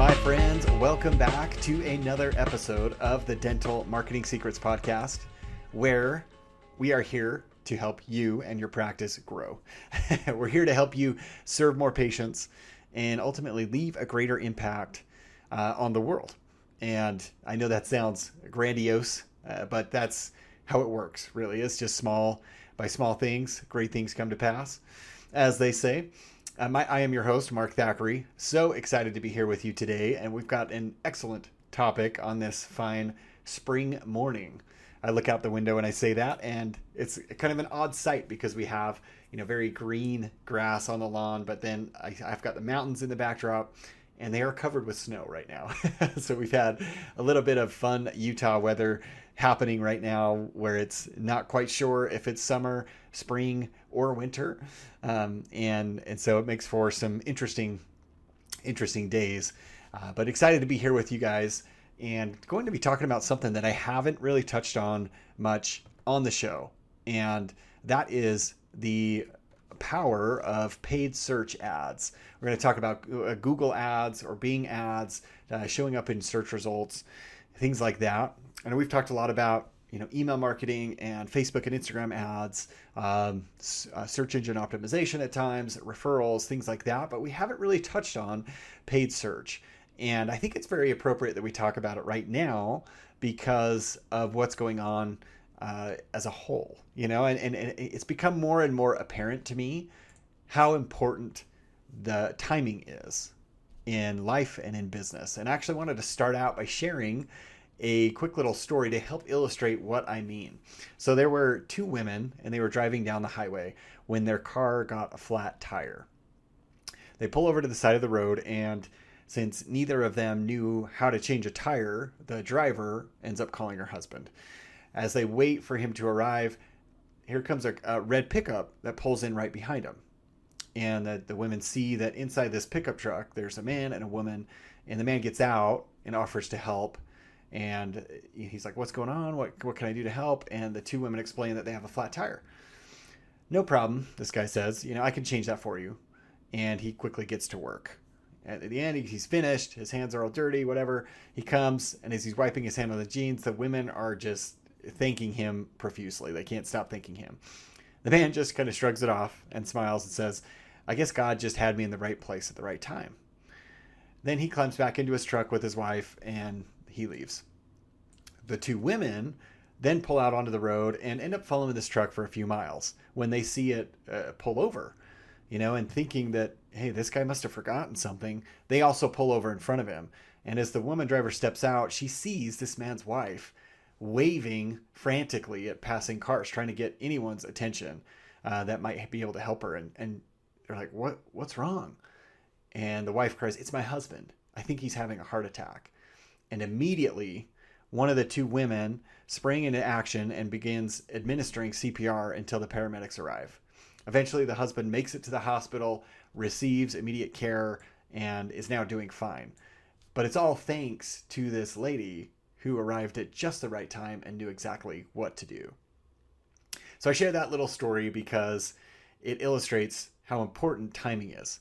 my friends. Welcome back to another episode of the Dental Marketing Secrets Podcast, where we are here to help you and your practice grow. We're here to help you serve more patients and ultimately leave a greater impact on the world. And I know that sounds grandiose, but that's how it works, really. It's just small by small things, great things come to pass, as they say. I am your host, Mark Thackeray. So excited to be here with you today, and we've got an excellent topic on this fine spring morning. I look out the window and I say that, and it's kind of an odd sight because we have, very green grass on the lawn, but then I've got the mountains in the backdrop, and they are covered with snow right now. So we've had a little bit of fun Utah weather happening right now where it's not quite sure if it's summer, spring, or winter. And so it makes for some interesting days. But excited to be here with you guys and going to be talking about something that I haven't really touched on much on the show. And that is the power of paid search ads. We're going to talk about Google ads or Bing ads, showing up in search results, things like that. And we've talked a lot about email marketing and Facebook and Instagram ads, search engine optimization at times, referrals, things like that. But we haven't really touched on paid search. And I think it's very appropriate that we talk about it right now because of what's going on as a whole, and it's become more and more apparent to me how important the timing is in life and in business. And I actually wanted to start out by sharing a quick little story to help illustrate what I mean. So there were two women and they were driving down the highway when their car got a flat tire. They pull over to the side of the road, and since neither of them knew how to change a tire, the driver ends up calling her husband. As they wait for him to arrive, here comes a red pickup that pulls in right behind him. And the women see that inside this pickup truck, there's a man and a woman, and the man gets out and offers to help. And he's like, "What's going on? What can I do to help?" And the two women explain that they have a flat tire. "No problem," this guy says, "I can change that for you." And he quickly gets to work. At the end, he's finished. His hands are all dirty, whatever. He comes, and as he's wiping his hand on the jeans, the women are just thanking him profusely. They can't stop thanking him. The man just kind of shrugs it off and smiles and says, "I guess God just had me in the right place at the right time." Then he climbs back into his truck with his wife and he leaves. The two women then pull out onto the road and end up following this truck for a few miles when they see it pull over, and thinking that, hey, this guy must have forgotten something. They also pull over in front of him. And as the woman driver steps out, she sees this man's wife waving frantically at passing cars, trying to get anyone's attention that might be able to help her. And they're like, what's wrong? And the wife cries, "It's my husband. I think he's having a heart attack." And immediately, one of the two women sprang into action and begins administering CPR until the paramedics arrive. Eventually, the husband makes it to the hospital, receives immediate care, and is now doing fine. But it's all thanks to this lady who arrived at just the right time and knew exactly what to do. So I share that little story because it illustrates how important timing is.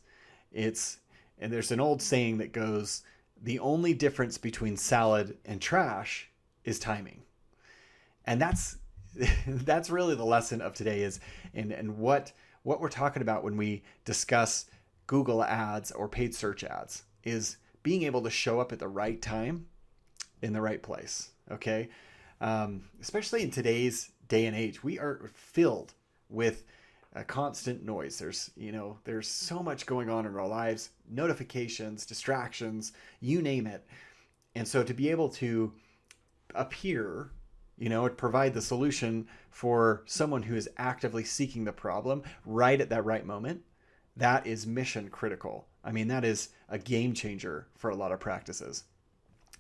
And there's an old saying that goes, "The only difference between salad and trash is timing." And that's really the lesson of today is, and what we're talking about when we discuss Google ads or paid search ads is being able to show up at the right time in the right place. Okay. Especially in today's day and age, we are filled with a constant noise. There's so much going on in our lives, notifications, distractions, you name it. And so to be able to appear, provide the solution for someone who is actively seeking the problem right at that right moment, that is mission critical. I mean, that is a game changer for a lot of practices.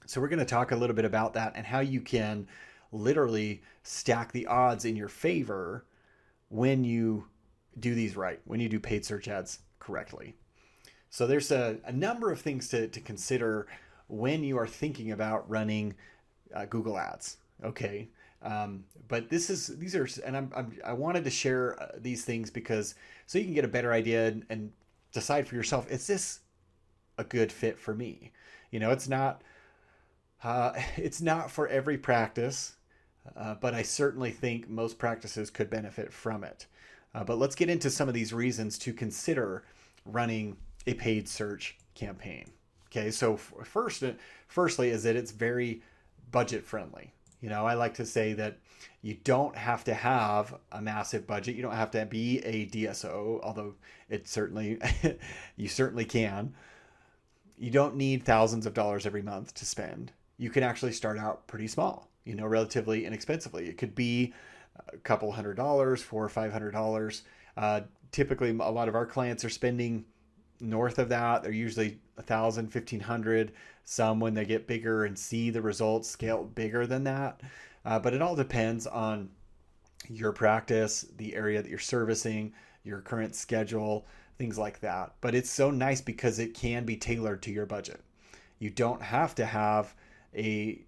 So we're going to talk a little bit about that and how you can literally stack the odds in your favor when you do these right, when you do paid search ads correctly. So there's a number of things to consider when you are thinking about running Google ads. Okay. But these are, and I wanted to share these things because so you can get a better idea and decide for yourself, is this a good fit for me. It's not for every practice, but I certainly think most practices could benefit from it. But let's get into some of these reasons to consider running a paid search campaign. Okay, so firstly is that it's very budget friendly. I like to say that you don't have to have a massive budget. You don't have to be a DSO, although it certainly you certainly can. You don't need thousands of dollars every month to spend. You can actually start out pretty small, relatively inexpensively. It could be a couple $100, $400 or $500. Typically, a lot of our clients are spending north of that. They're usually $1,000, $1,500. Some, when they get bigger and see the results, scale bigger than that. But it all depends on your practice, the area that you're servicing, your current schedule, things like that. But it's so nice because it can be tailored to your budget. You don't have to have a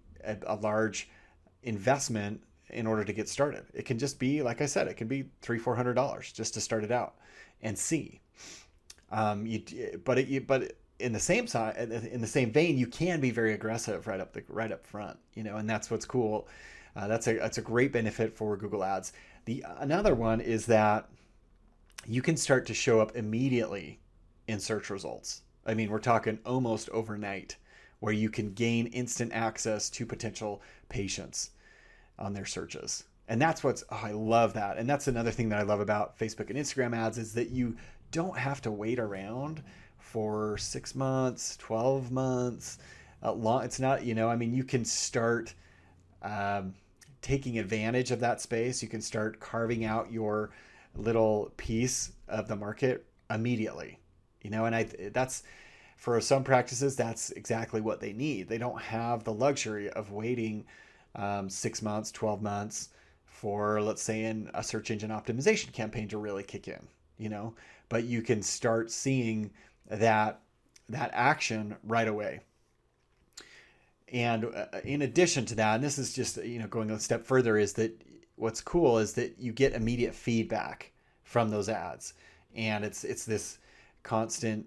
large investment in order to get started. It can just be, like I said, it can be $300, $400 just to start it out and see. But in the same vein, you can be very aggressive right up front, and that's what's cool. That's a great benefit for Google Ads. Another one is that you can start to show up immediately in search results. I mean, we're talking almost overnight, where you can gain instant access to potential patients on their searches. And that's I love that. And that's another thing that I love about Facebook and Instagram ads is that you don't have to wait around for 6 months, 12 months. It's not, you can start taking advantage of that space. You can start carving out your little piece of the market immediately, and that's for some practices, that's exactly what they need. They don't have the luxury of waiting 6 months, 12 months for, let's say, a search engine optimization campaign to really kick in, but you can start seeing that action right away. And in addition to that, and this is just, going a step further, is that what's cool is that you get immediate feedback from those ads. And it's this constant,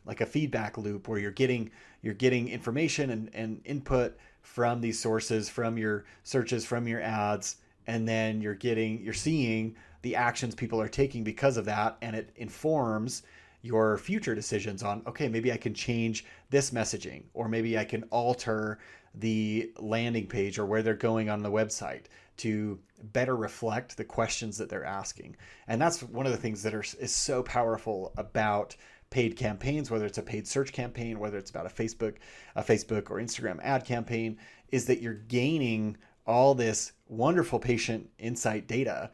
like a feedback loop where you're getting information and input from these sources, from your searches, from your ads, and then you're seeing the actions people are taking because of that, and it informs your future decisions on, okay, maybe I can change this messaging, or maybe I can alter the landing page or where they're going on the website to better reflect the questions that they're asking. And that's one of the things that is so powerful about paid campaigns, whether it's a paid search campaign, whether it's about a Facebook or Instagram ad campaign, is that you're gaining all this wonderful patient insight data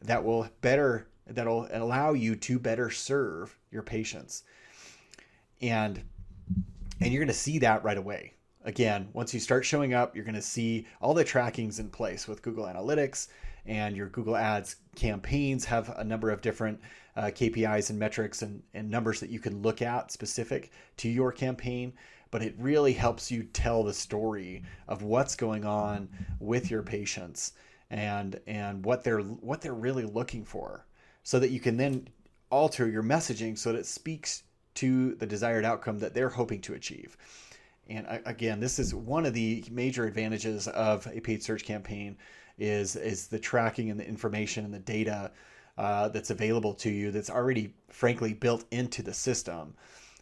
that'll allow you to better serve your patients. And you're going to see that right away. Again, once you start showing up, you're going to see all the trackings in place with Google Analytics, and your Google Ads campaigns have a number of different KPIs and metrics and numbers that you can look at specific to your campaign. But it really helps you tell the story of what's going on with your patients and what they're really looking for, so that you can then alter your messaging so that it speaks to the desired outcome that they're hoping to achieve. And again, this is one of the major advantages of a paid search campaign is the tracking and the information and the data that's available to you that's already, frankly, built into the system.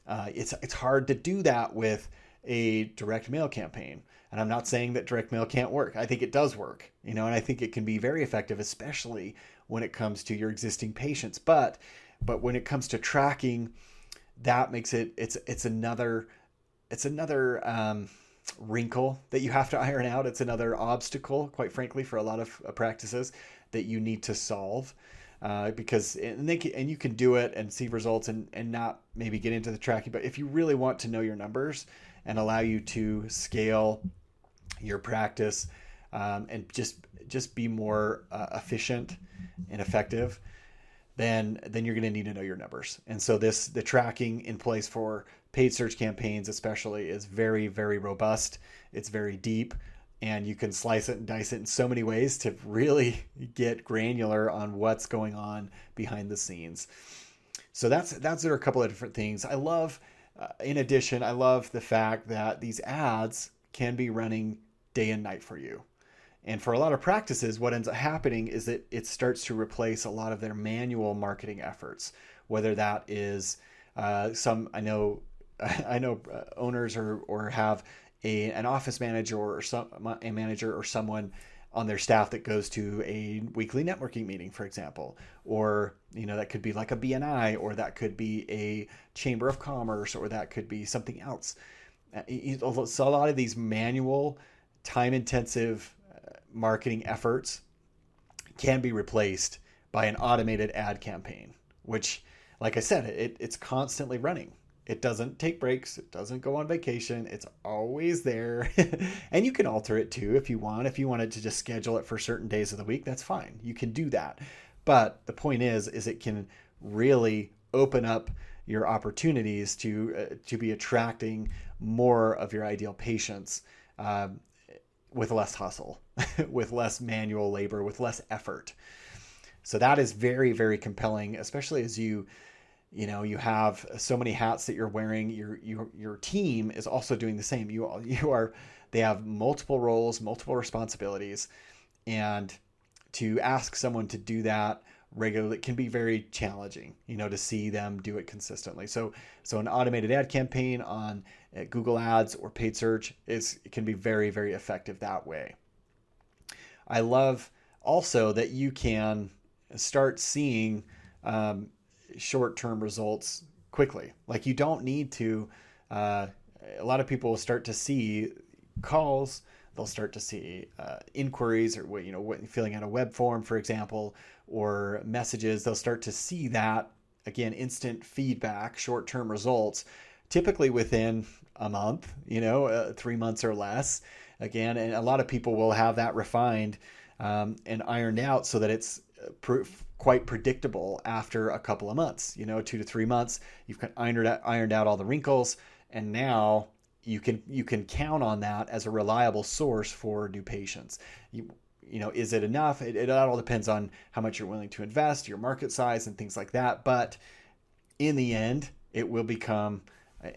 It's hard to do that with a direct mail campaign. And I'm not saying that direct mail can't work. I think it does work, and I think it can be very effective, especially when it comes to your existing patients. But when it comes to tracking, that makes it's another wrinkle that you have to iron out. It's another obstacle, quite frankly, for a lot of practices that you need to solve. Because you can do it and see results and not maybe get into the tracking. But if you really want to know your numbers and allow you to scale your practice and just be more efficient and effective, then you're going to need to know your numbers. And so the tracking in place for paid search campaigns especially is very, very robust. It's very deep. And you can slice it and dice it in so many ways to really get granular on what's going on behind the scenes. So there are a couple of different things. I love In addition, I love the fact that these ads can be running day and night for you. And for a lot of practices, what ends up happening is that it starts to replace a lot of their manual marketing efforts, whether that is I know owners or have an office manager or a manager or someone on their staff that goes to a weekly networking meeting, for example, or that could be like a BNI, or that could be a chamber of commerce, or that could be something else. So a lot of these manual, time-intensive marketing efforts can be replaced by an automated ad campaign, which, like I said, it's constantly running. It doesn't take breaks. It doesn't go on vacation. It's always there. And you can alter it too if you want. If you wanted to just schedule it for certain days of the week, that's fine. You can do that. But the point is it can really open up your opportunities to be attracting more of your ideal patients with less hustle, with less manual labor, with less effort. So that is very, very compelling, especially as you have so many hats that you're wearing. Your team is also doing the same. They have multiple roles, multiple responsibilities, and to ask someone to do that regularly can be very challenging, to see them do it consistently. So an automated ad campaign on Google Ads or paid search it can be very, very effective that way. I love also that you can start seeing short-term results quickly. Like, you don't need to, a lot of people will start to see calls, they'll start to see inquiries, or filling out a web form, for example, or messages. They'll start to see that, again, instant feedback, short-term results, typically within a month, 3 months or less. Again, and a lot of people will have that refined and ironed out so that it's quite predictable after a couple of months, 2 to 3 months. You've ironed out all the wrinkles, and now you can count on that as a reliable source for new patients. Is it enough? It all depends on how much you're willing to invest, your market size, and things like that. But in the end, it will become,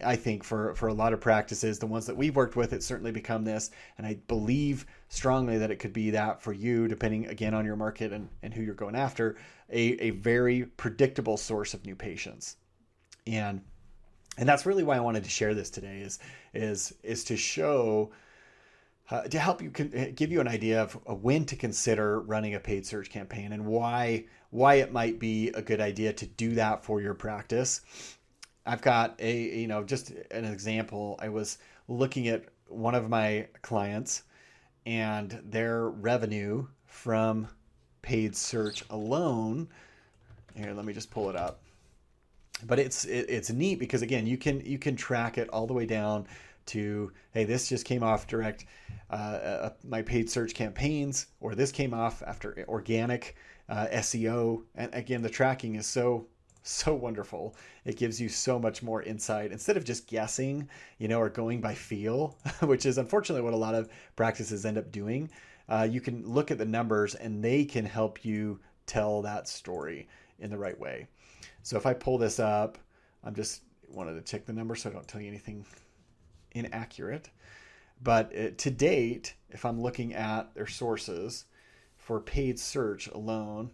I think, for a lot of practices, the ones that we've worked with, it's certainly become this. And I believe strongly that it could be that for you, depending, again, on your market and who you're going after, a very predictable source of new patients. And that's really why I wanted to share this today, is to show, to help you, give you an idea of when to consider running a paid search campaign, and why it might be a good idea to do that for your practice. I've got just an example. I was looking at one of my clients, and their revenue from paid search alone. Here, let me just pull it up. But it's neat because, again, you can track it all the way down to, hey, this just came off direct my paid search campaigns, or this came off after organic SEO. And again, the tracking is so wonderful. It gives you so much more insight instead of just guessing, or going by feel, which is unfortunately what a lot of practices end up doing. You can look at the numbers, and they can help you tell that story in the right way. So if I pull this up, I'm just wanted to check the numbers so I don't tell you anything inaccurate. But to date, if I'm looking at their sources for paid search alone,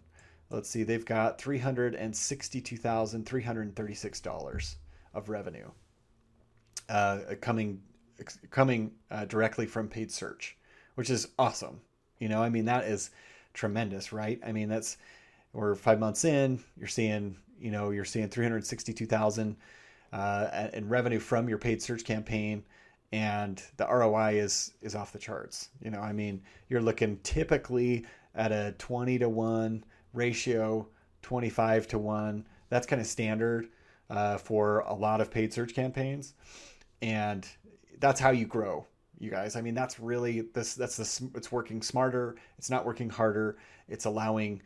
let's see, they've got $362,336 of revenue coming directly from paid search, which is awesome. That is tremendous, right? We're 5 months in, you're seeing 362,000 in revenue from your paid search campaign, and the ROI is off the charts. You're looking typically at a 20-to-1 ratio, 25-to-1. That's kind of standard for a lot of paid search campaigns, and that's how you grow, you guys. That's really it's working smarter. It's not working harder. It's allowing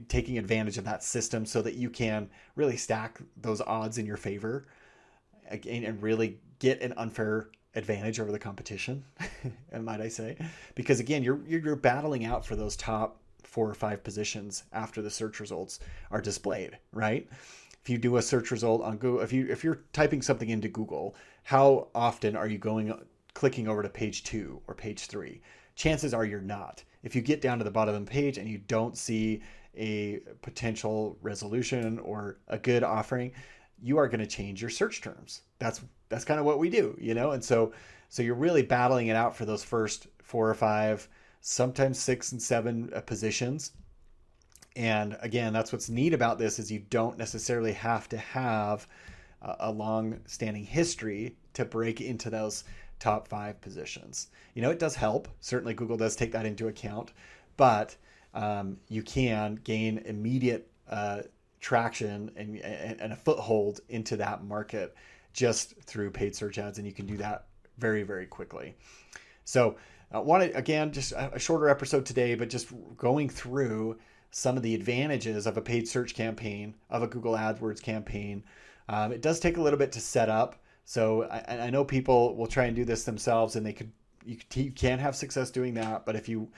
taking advantage of that system so that you can really stack those odds in your favor again, and really get an unfair advantage over the competition, and might I say, because again, you're battling out for those top 4 or 5 positions after the search results are displayed, right? if you do a search result on Google, if you're typing something into Google, how often are you clicking over to page 2 or page 3? Chances are you're not. If you get down to the bottom of the page and you don't see a potential resolution or a good offering, you are going to change your search terms. That's kind of what we do, And so you're really battling it out for those first 4 or 5, sometimes 6 and 7 positions. And again, that's what's neat about this is you don't necessarily have to have a long-standing history to break into those top 5 positions. It does help. Certainly Google does take that into account, but you can gain immediate traction and a foothold into that market just through paid search ads. And you can do that very, very quickly. So I wanted, again, just a shorter episode today, but just going through some of the advantages of a paid search campaign, of a Google AdWords campaign. It does take a little bit to set up. So I know people will try and do this themselves, and you can have success doing that. But if you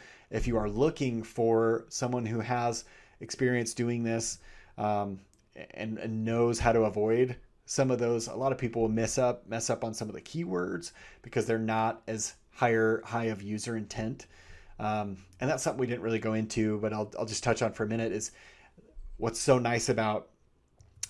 are looking for someone who has experience doing this and knows how to avoid some of those, a lot of people will mess up on some of the keywords because they're not as high of user intent. And that's something we didn't really go into, but I'll just touch on for a minute, is what's so nice about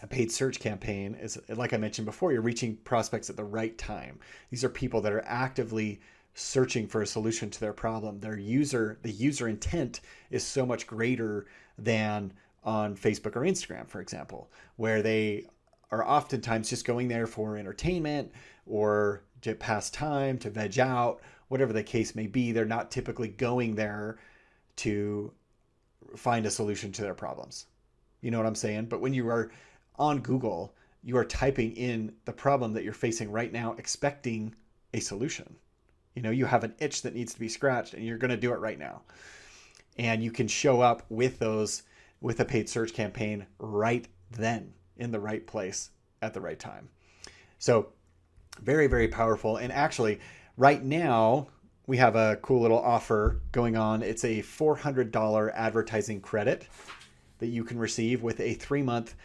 a paid search campaign is, like I mentioned before, you're reaching prospects at the right time. These are people that are actively searching for a solution to their problem. The user intent is so much greater than on Facebook or Instagram, for example, where they are oftentimes just going there for entertainment or to pass time, to veg out, whatever the case may be. They're not typically going there to find a solution to their problems. You know what I'm saying? But when you are on Google, you are typing in the problem that you're facing right now, expecting a solution. You have an itch that needs to be scratched, and you're going to do it right now. And you can show up with a paid search campaign right then, in the right place at the right time. So very, very powerful. And actually, right now, we have a cool little offer going on. It's a $400 advertising credit that you can receive with a 3-month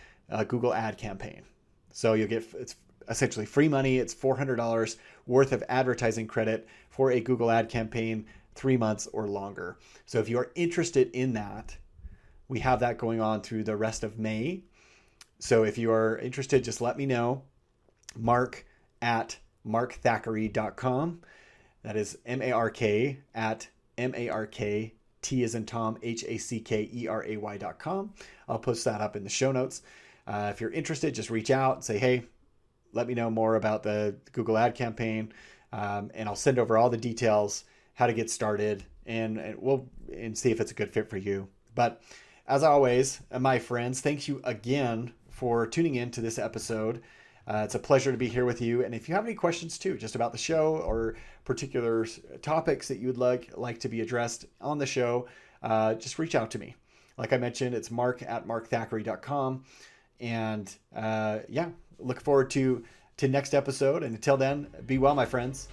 Google ad campaign. So it's essentially free money. It's $400 worth of advertising credit for a Google ad campaign, 3 months or longer. So if you are interested in that, we have that going on through the rest of May. So if you are interested, just let me know. Mark at markthackeray.com. That is MARK at MARK, T as in Tom, HACKERAY.com. I'll post that up in the show notes. If you're interested, just reach out and say, hey, let me know more about the Google ad campaign. And I'll send over all the details, how to get started, and we'll see if it's a good fit for you. But as always, my friends, thank you again for tuning in to this episode. It's a pleasure to be here with you. And if you have any questions too, just about the show or particular topics that you would like to be addressed on the show, just reach out to me. Like I mentioned, it's mark at markthackeray.com. And look forward to next episode. And until then, be well, my friends.